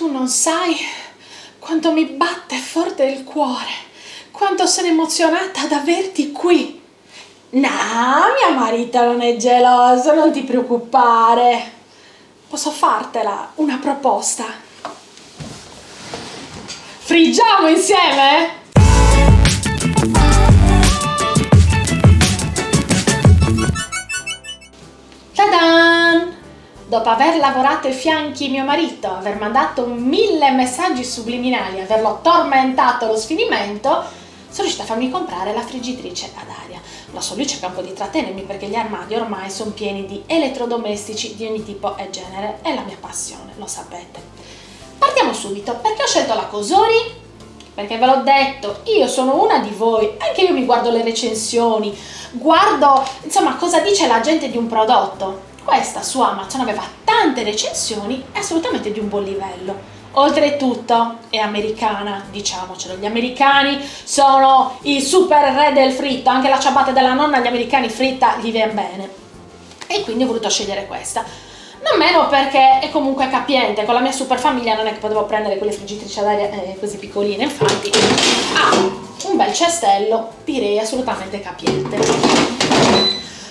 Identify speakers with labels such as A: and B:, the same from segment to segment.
A: Tu non sai quanto mi batte forte il cuore, quanto sono emozionata ad averti qui. No, mio marito non è geloso, non ti preoccupare. Posso fartela una proposta? Friggiamo insieme? Ta-dan! Dopo aver lavorato ai fianchi mio marito, aver mandato 1000 messaggi subliminali, averlo tormentato allo sfinimento, sono riuscita a farmi comprare la friggitrice ad aria. Lo so, lui cerca un po' di trattenermi perché gli armadi ormai sono pieni di elettrodomestici di ogni tipo e genere. È la mia passione, lo sapete. Partiamo subito. Perché ho scelto la Cosori? Perché ve l'ho detto, io sono una di voi, anche io mi guardo le recensioni, guardo insomma cosa dice la gente di un prodotto. Questa su Amazon aveva tante recensioni e assolutamente di un buon livello. Oltretutto è americana, diciamocelo, gli americani sono i super re del fritto, anche la ciabatta della nonna agli americani fritta gli viene bene. E quindi ho voluto scegliere questa. Non meno perché è comunque capiente, con la mia super famiglia non è che potevo prendere quelle friggitrici ad aria così piccoline, infatti ha un bel cestello, direi assolutamente capiente.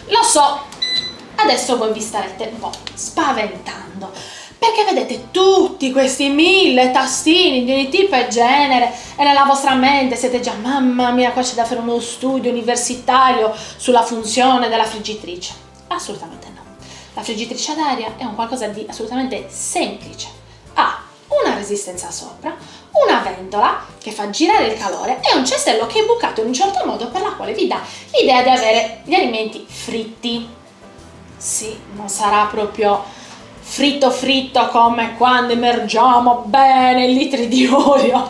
A: Lo so, adesso voi vi starete un po' spaventando, perché vedete tutti questi 1000 tastini di ogni tipo e genere e nella vostra mente siete già, mamma mia, qua c'è da fare uno studio universitario sulla funzione della friggitrice. Assolutamente no. La friggitrice ad aria è un qualcosa di assolutamente semplice. Ha una resistenza sopra, una ventola che fa girare il calore e un cestello che è bucato in un certo modo per la quale vi dà l'idea di avere gli alimenti fritti. Sì, non sarà proprio fritto come quando immergiamo bene litri di olio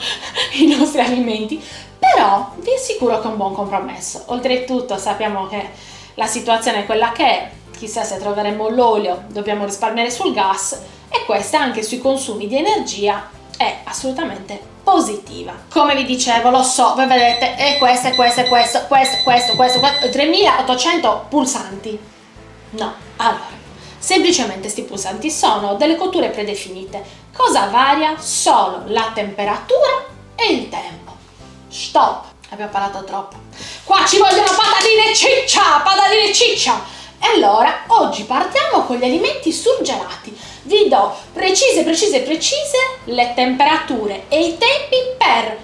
A: i nostri alimenti, però vi assicuro che è un buon compromesso. Oltretutto sappiamo che la situazione è quella che è, chissà se troveremo l'olio, dobbiamo risparmiare sul gas e questa anche sui consumi di energia è assolutamente positiva. Come vi dicevo, lo so, voi vedete, è questo, 3800 pulsanti. No, allora, semplicemente sti pulsanti sono delle cotture predefinite. Cosa varia? Solo la temperatura e il tempo. Stop, abbiamo parlato troppo. Qua ci vogliono patatine ciccia! E allora, oggi partiamo con gli alimenti surgelati. Vi do precise le temperature e i tempi per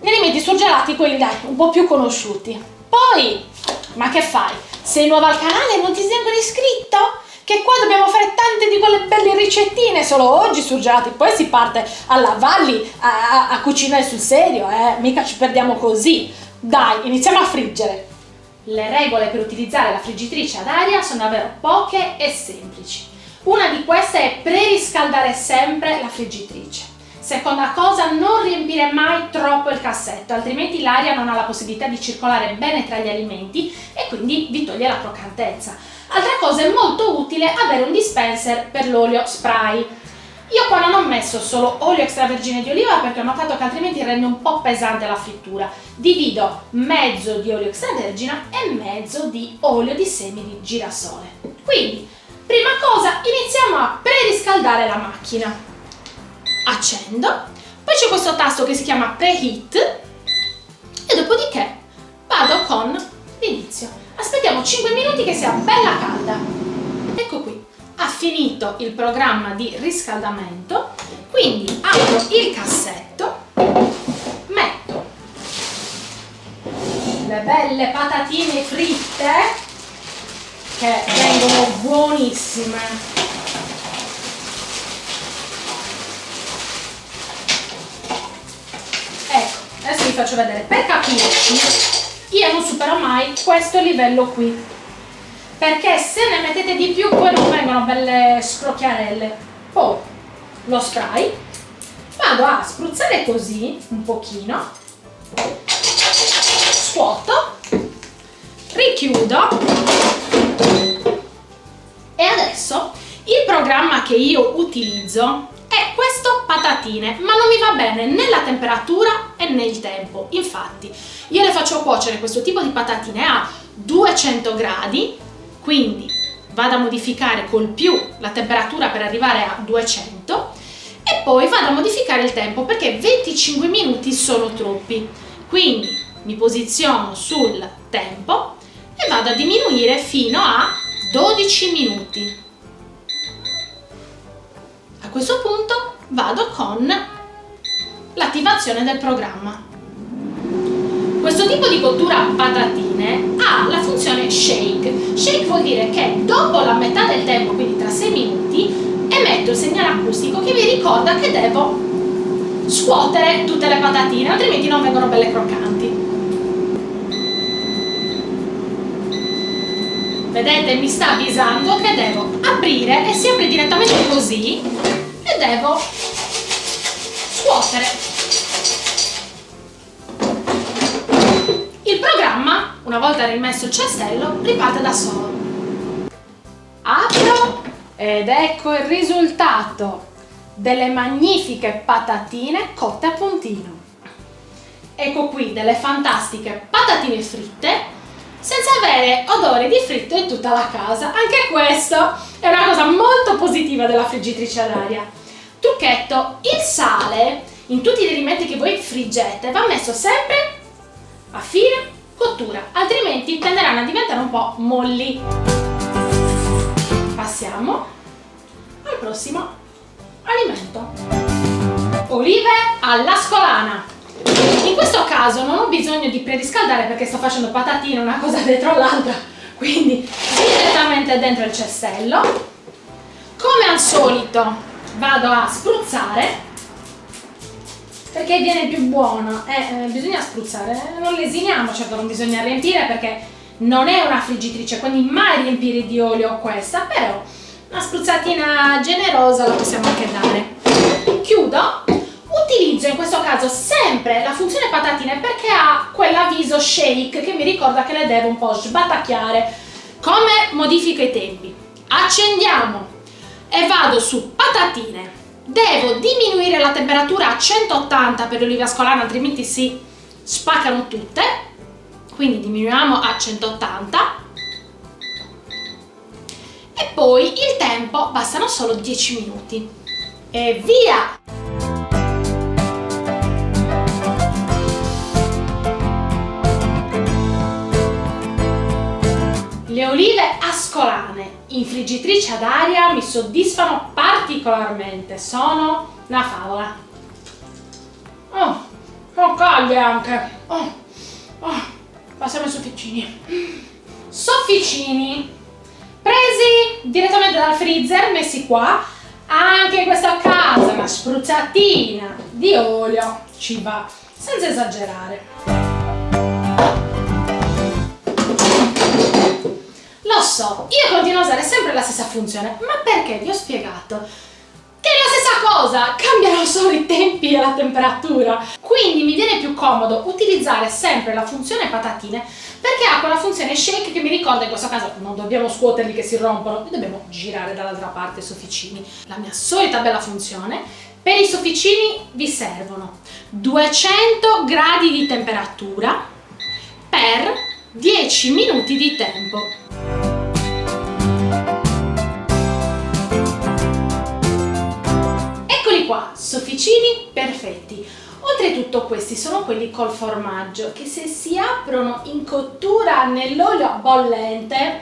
A: gli alimenti surgelati, quelli dai, un po' più conosciuti. Poi, ma che fai? Sei nuova al canale e non ti sei ancora iscritto? Che qua dobbiamo fare tante di quelle belle ricettine solo oggi surgelati, poi si parte a lavarli, a cucinare sul serio, mica ci perdiamo così. Dai, iniziamo a friggere. Le regole per utilizzare la friggitrice ad aria sono davvero poche e semplici. Una di queste è preriscaldare sempre la friggitrice. Seconda cosa, non riempire mai troppo il cassetto, altrimenti l'aria non ha la possibilità di circolare bene tra gli alimenti e quindi vi toglie la croccantezza. Altra cosa, è molto utile avere un dispenser per l'olio spray. Io qua non ho messo solo olio extravergine di oliva perché ho notato che altrimenti rende un po' pesante la frittura. Divido mezzo di olio extravergine e mezzo di olio di semi di girasole. Quindi, prima cosa, iniziamo a preriscaldare la macchina. Accendo, poi c'è questo tasto che si chiama Preheat e dopodiché vado con l'inizio. Aspettiamo 5 minuti che sia bella calda. Ecco qui. Ha finito il programma di riscaldamento, quindi apro il cassetto, metto le belle patatine fritte che vengono buonissime. Ecco, adesso vi faccio vedere, per capirci, io non supero mai questo livello qui. Perché se ne mettete di più poi non vengono belle scrocchiarelle. Poi lo spray, vado a spruzzare così un pochino, scuoto, richiudo e adesso il programma che io utilizzo è questo patatine, ma non mi va bene né la temperatura né il tempo. Infatti io le faccio cuocere questo tipo di patatine a 200 gradi, quindi vado a modificare col più la temperatura per arrivare a 200 e E poi vado a modificare il tempo perché 25 minuti sono troppi. Quindi mi posiziono sul tempo e vado a diminuire fino a 12 minuti. A questo punto vado con l'attivazione del programma. Questo tipo di cottura patatine ha la funzione shake. Shake vuol dire che dopo la metà del tempo, quindi tra 6 minuti, emetto il segnale acustico che vi ricorda che devo scuotere tutte le patatine, altrimenti non vengono belle croccanti. Vedete, mi sta avvisando che devo aprire e si apre direttamente così e devo scuotere. Il programma, una volta rimesso il cestello, riparte da solo. Apro ed ecco il risultato delle magnifiche patatine cotte a puntino. Ecco qui delle fantastiche patatine fritte senza avere odore di fritto in tutta la casa. Anche questo è una cosa molto positiva della friggitrice ad aria. Trucchetto: il sale in tutti gli alimenti che voi friggete va messo sempre a fine cottura, altrimenti tenderanno a diventare un po' molli. Passiamo al prossimo alimento. Olive all'ascolana. In questo caso non ho bisogno di preriscaldare perché sto facendo patatine una cosa dietro l'altra, quindi direttamente dentro il cestello. Come al solito vado a spruzzare perché viene più buono. Bisogna spruzzare, non lesiniamo, certo non bisogna riempire perché non è una friggitrice, quindi mai riempire di olio questa, però una spruzzatina generosa la possiamo anche dare. Chiudo. Utilizzo in questo caso sempre la funzione patatine perché ha quell'avviso shake che mi ricorda che le devo un po' sbatacchiare. Come modifico i tempi? Accendiamo e vado su patatine. Devo diminuire la temperatura a 180 per le olive ascolane, altrimenti si spaccano tutte. Quindi diminuiamo a 180. E poi il tempo, bastano solo 10 minuti. E via! Le olive ascolane in friggitrice ad aria mi soddisfano particolarmente, sono una favola. Sono calde anche. Passiamo ai sofficini. Sofficini presi direttamente dal freezer, messi qua. Anche in questo caso una spruzzatina di olio ci va, senza esagerare. Lo so, io continuo a usare sempre la stessa funzione, ma perché vi ho spiegato che è la stessa cosa, cambiano solo i tempi e la temperatura. Quindi mi viene più comodo utilizzare sempre la funzione patatine perché ha quella funzione shake che mi ricorda, in questo caso non dobbiamo scuoterli che si rompono, li dobbiamo girare dall'altra parte i sofficini. La mia solita bella funzione: per i sofficini vi servono 200 gradi di temperatura per 10 minuti di tempo. Eccoli qua, sofficini perfetti. Oltretutto questi sono quelli col formaggio che se si aprono in cottura nell'olio bollente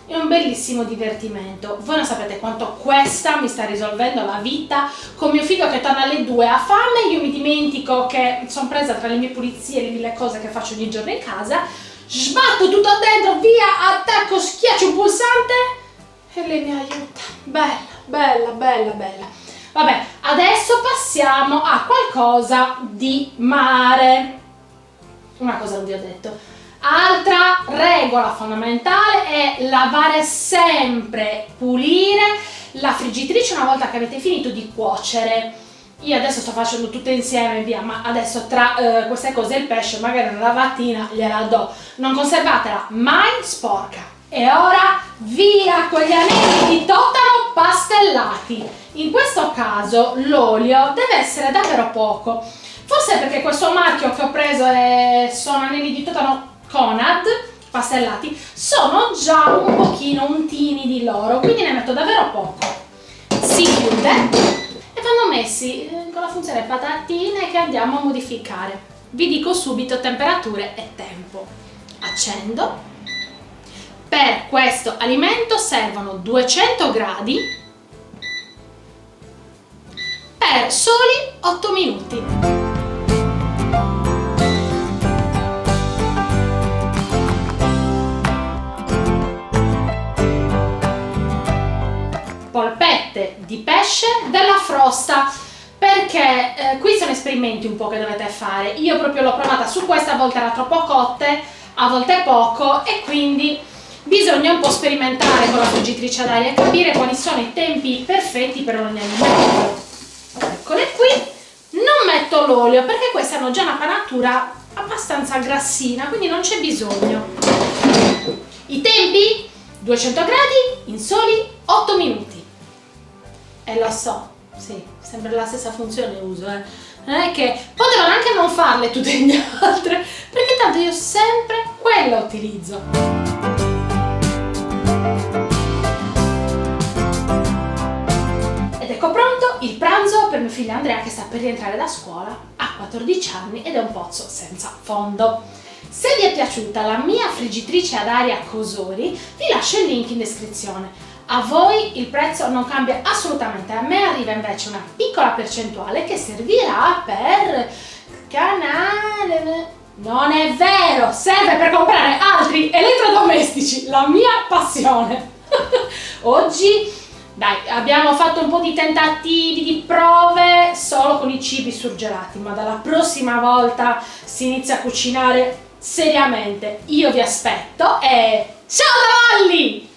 A: è un bellissimo divertimento. Voi non sapete quanto questa mi sta risolvendo la vita. Con mio figlio che torna alle 2 ha fame, io mi dimentico che sono presa tra le mie pulizie e le mille cose che faccio ogni giorno in casa, sbatto tutto dentro, via, attacco, schiaccio un pulsante e lei mi aiuta. Bella, bella, bella, bella. Vabbè, adesso passiamo a qualcosa di mare. Una cosa non vi ho detto. Altra regola fondamentale è lavare sempre, pulire la friggitrice una volta che avete finito di cuocere. Io adesso sto facendo tutte insieme, via, ma adesso tra queste cose il pesce magari una lavatina gliela do. Non conservatela mai sporca. E ora via con gli anelli di totano pastellati. In questo caso l'olio deve essere davvero poco. Forse perché questo marchio che ho preso sono anelli di totano Conad pastellati, sono già un pochino untini di loro, quindi ne metto davvero poco. Si chiude e vanno messi con la funzione patatine che andiamo a modificare. Vi dico subito temperature e tempo. Accendo. Per questo alimento servono 200 gradi per soli 8 minuti. Polpette di pesce della Frosta, perché qui sono esperimenti un po' che dovete fare. Io proprio l'ho provata su questa, a volte era troppo cotte, a volte poco, e quindi bisogna un po' sperimentare con la friggitrice ad aria e capire quali sono i tempi perfetti per ogni alimento. Eccole qui. Non metto l'olio perché queste hanno già una panatura abbastanza grassina, quindi non c'è bisogno. I tempi? 200 gradi in soli 8 minuti. E lo so, sì, sempre la stessa funzione uso, Non è che potevano anche non farle tutte le altre, perché tanto io sempre quella utilizzo. Ed ecco pronto il pranzo per mio figlio Andrea, che sta per rientrare da scuola, ha 14 anni ed è un pozzo senza fondo. Se vi è piaciuta la mia friggitrice ad aria Cosori, vi lascio il link in descrizione. A voi il prezzo non cambia assolutamente, a me arriva invece una piccola percentuale che servirà per canale. Non è vero, serve per comprare altri elettrodomestici, la mia passione. Oggi, dai, abbiamo fatto un po' di tentativi, di prove solo con i cibi surgelati, ma dalla prossima volta si inizia a cucinare seriamente. Io vi aspetto e ciao cavalli!